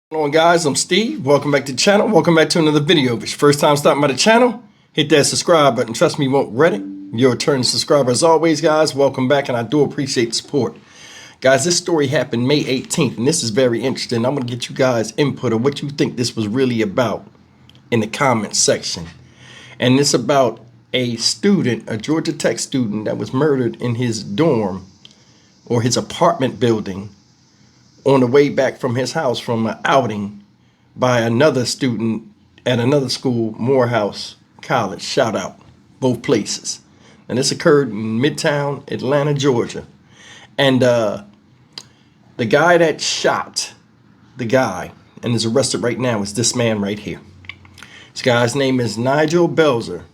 What's going on, guys? I'm Steve. Welcome back to the channel. Welcome back to another video. If it's your first time stopping by the channel, hit that subscribe button. Trust me, you won't regret it. You're a returning subscriber as always, guys. Welcome back, and I do appreciate the support. Guys, this story happened May 18th, and this is very interesting. I'm going to get you guys input on what you think this was really about in the comments section. And it's about a student, a Georgia Tech student that was murdered in his dorm or his apartment building on the way back from his house from an outing by another student at another school, Morehouse College. Shout out, both places. And this occurred in Midtown Atlanta, Georgia. And the guy that shot the guy and is arrested right now is this man right here. This guy's name is Nigel Belzer.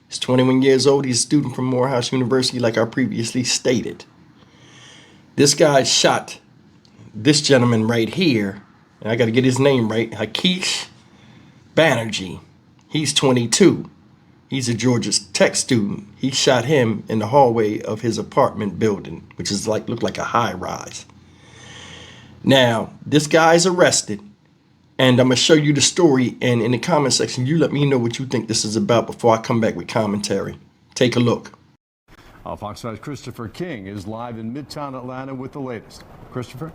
He's 21 years old. He's a student from Morehouse University, like I previously stated. This guy shot this gentleman right here, and I got to get his name right, Hakeesh Banerjee. He's 22. He's a Georgia Tech student. He shot him in the hallway of his apartment building, which is looked like a high rise. Now, this guy's arrested, and I'm going to show you the story, and in the comment section, you let me know what you think this is about before I come back with commentary. Take a look. Fox 5's Christopher King is live in Midtown Atlanta with the latest. Christopher?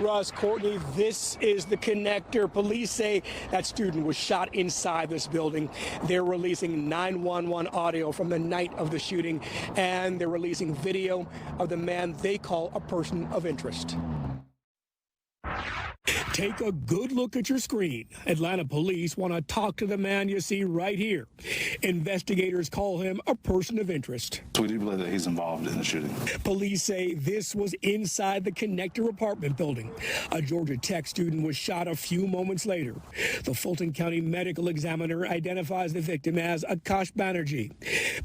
Russ, Courtney, this is the connector. Police say that student was shot inside this building. They're releasing 911 audio from the night of the shooting, and they're releasing video of the man they call a person of interest. Take a good look at your screen. Atlanta police want to talk to the man you see right here. Investigators call him a person of interest. We do believe that he's involved in the shooting. Police say this was inside the connector apartment building. A Georgia Tech student was shot a few moments later. The Fulton County medical examiner identifies the victim as Hakeesh Banerjee.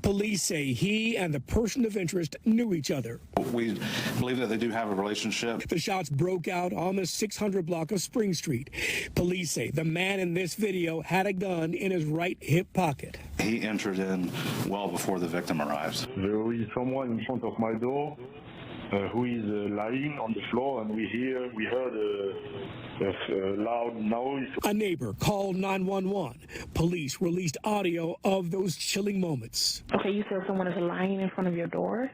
Police say he and the person of interest knew each other. We believe that they do have a relationship. The shots broke out on the 600 block of Spring Street. Police say the man in this video had a gun in his right hip pocket. He entered in well before the victim arrives. There is someone in front of my door who is lying on the floor, and we heard a loud noise. A neighbor called 911. Police released audio of those chilling moments. Okay, you said someone is lying in front of your door?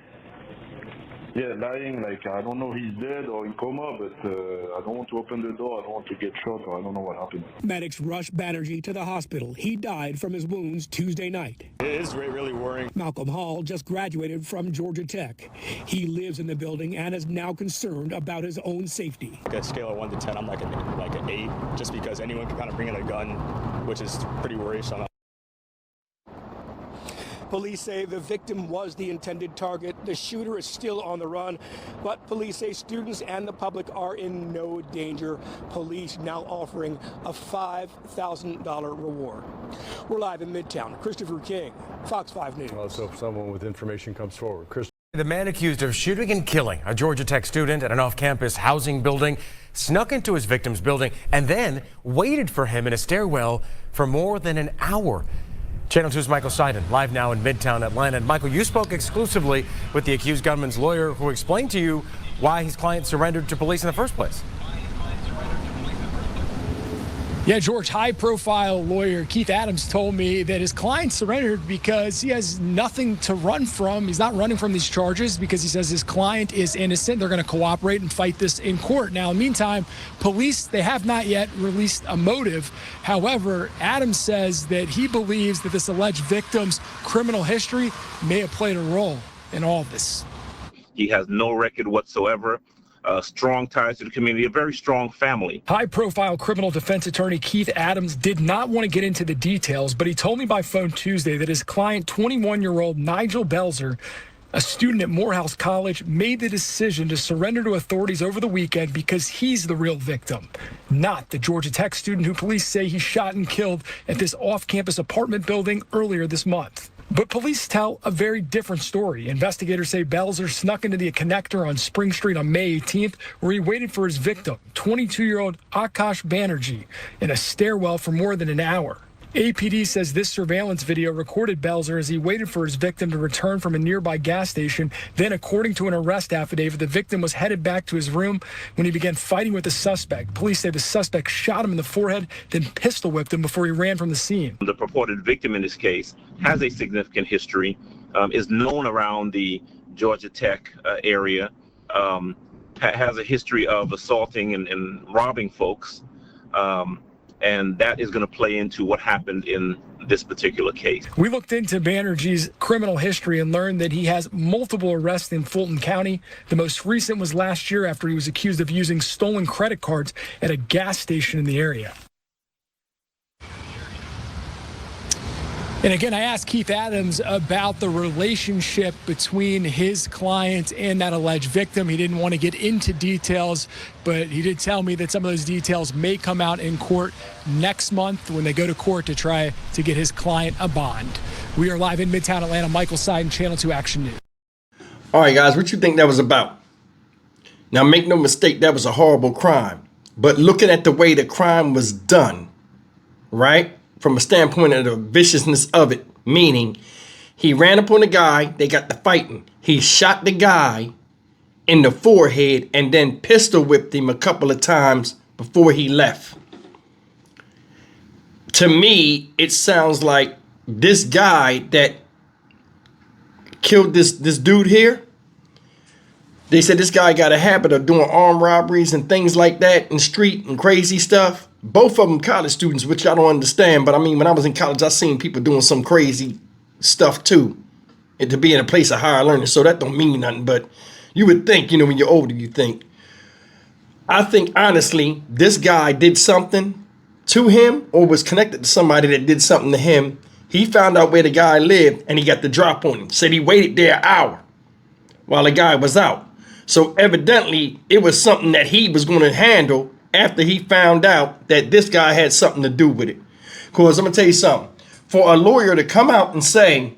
Yeah, lying, like I don't know if he's dead or in coma, but I don't want to open the door. I don't want to get shot, or I don't know what happened. Medics rushed Banerjee to the hospital. He died from his wounds Tuesday night. It is really worrying. Malcolm Hall just graduated from Georgia Tech. He lives in the building and is now concerned about his own safety. At a scale of 1 to 10, I'm like an 8, just because anyone can kind of bring in a gun, which is pretty worrisome. Police say the victim was the intended target. The shooter is still on the run, but police say students and the public are in no danger. Police now offering a $5,000 reward. We're live in Midtown. Christopher King, Fox 5 News. So if someone with information comes forward. The man accused of shooting and killing a Georgia Tech student at an off-campus housing building snuck into his victim's building and then waited for him in a stairwell for more than an hour. Channel 2's Michael Seiden, live now in Midtown Atlanta. And Michael, you spoke exclusively with the accused gunman's lawyer, who explained to you why his client surrendered to police in the first place. Yeah, George, high-profile lawyer Keith Adams told me that his client surrendered because he has nothing to run from. He's not running from these charges because he says his client is innocent. They're going to cooperate and fight this in court. Now, in the meantime, police, they have not yet released a motive. However, Adams says that he believes that this alleged victim's criminal history may have played a role in all of this. He has no record whatsoever. Strong ties to the community, a very strong family. High-profile criminal defense attorney Keith Adams did not want to get into the details, but he told me by phone Tuesday that his client, 21-year-old Nigel Belzer, a student at Morehouse College, made the decision to surrender to authorities over the weekend because he's the real victim, not the Georgia Tech student who police say he shot and killed at this off-campus apartment building earlier this month. But police tell a very different story. Investigators say Belzer snuck into the connector on Spring Street on May 18th, where he waited for his victim, 22-year-old Hakeesh Banerjee, in a stairwell for more than an hour. APD says this surveillance video recorded Belzer as he waited for his victim to return from a nearby gas station. Then, according to an arrest affidavit, the victim was headed back to his room when he began fighting with the suspect. Police say the suspect shot him in the forehead, then pistol whipped him before he ran from the scene. The purported victim in this case has a significant history, is known around the Georgia Tech area, has a history of assaulting and robbing folks. And that is going to play into what happened in this particular case. We looked into Banerjee's criminal history and learned that he has multiple arrests in Fulton County. The most recent was last year after he was accused of using stolen credit cards at a gas station in the area. And again, I asked Keith Adams about the relationship between his client and that alleged victim. He didn't want to get into details, but he did tell me that some of those details may come out in court next month when they go to court to try to get his client a bond. We are live in Midtown Atlanta. Michael Seiden, Channel 2 Action News. All right, guys, what you think that was about? Now, make no mistake, that was a horrible crime. But looking at the way the crime was done, right? From a standpoint of the viciousness of it, meaning he ran up on the guy, they got to fighting. He shot the guy in the forehead and then pistol whipped him a couple of times before he left. To me, it sounds like this guy that killed this dude here, they said this guy got a habit of doing armed robberies and things like that in the street and crazy stuff. Both of them college students, which I don't understand. But I mean, when I was in college, I seen people doing some crazy stuff too. And to be in a place of higher learning. So that don't mean nothing. But you would think, you know, when you're older, you think. I think, honestly, this guy did something to him or was connected to somebody that did something to him. He found out where the guy lived and he got the drop on him. Said he waited there an hour while the guy was out. So evidently, it was something that he was going to handle after he found out that this guy had something to do with it. Because I'm going to tell you something. For a lawyer to come out and say,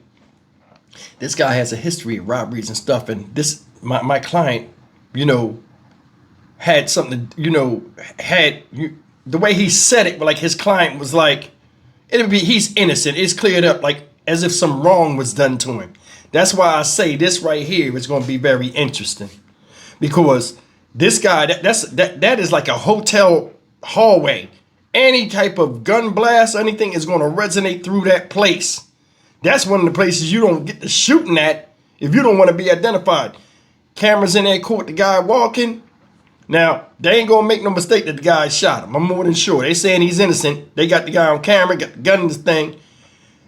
this guy has a history of robberies and stuff, and this my client, you know, had something, you know, the way he said it, like his client was like, he's innocent. It's cleared up like as if some wrong was done to him. That's why I say this right here is going to be very interesting. Because this guy, that is like a hotel hallway. Any type of gun blast, anything is going to resonate through that place. That's one of the places you don't get to shooting at if you don't want to be identified. Cameras in there caught the guy walking. Now, they ain't going to make no mistake that the guy shot him. I'm more than sure. They saying he's innocent. They got the guy on camera, got the gun in this thing.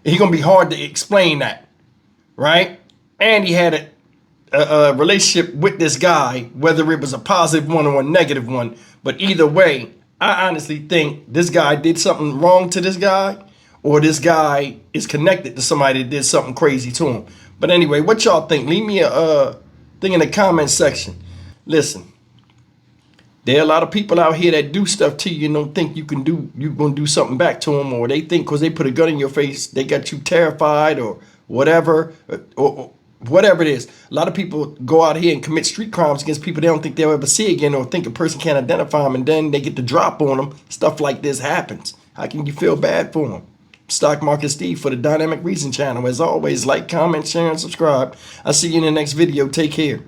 He's going to be hard to explain that. Right? And he had a relationship with this guy, whether it was a positive one or a negative one. But either way, I honestly think this guy did something wrong to this guy, or this guy is connected to somebody that did something crazy to him. But anyway, what y'all think? Leave me a thing in the comment section. Listen, there are a lot of people out here that do stuff to you and don't think you're going to do something back to them, or they think because they put a gun in your face, they got you terrified or whatever, or whatever it is. A lot of people go out here and commit street crimes against people they don't think they'll ever see again, or think a person can't identify them, and then they get the drop on them. Stuff like this happens. How can you feel bad for them? Stock Market Steve for the Dynamic Reason channel. As always, like, comment, share, and subscribe. I'll see you in the next video. Take care.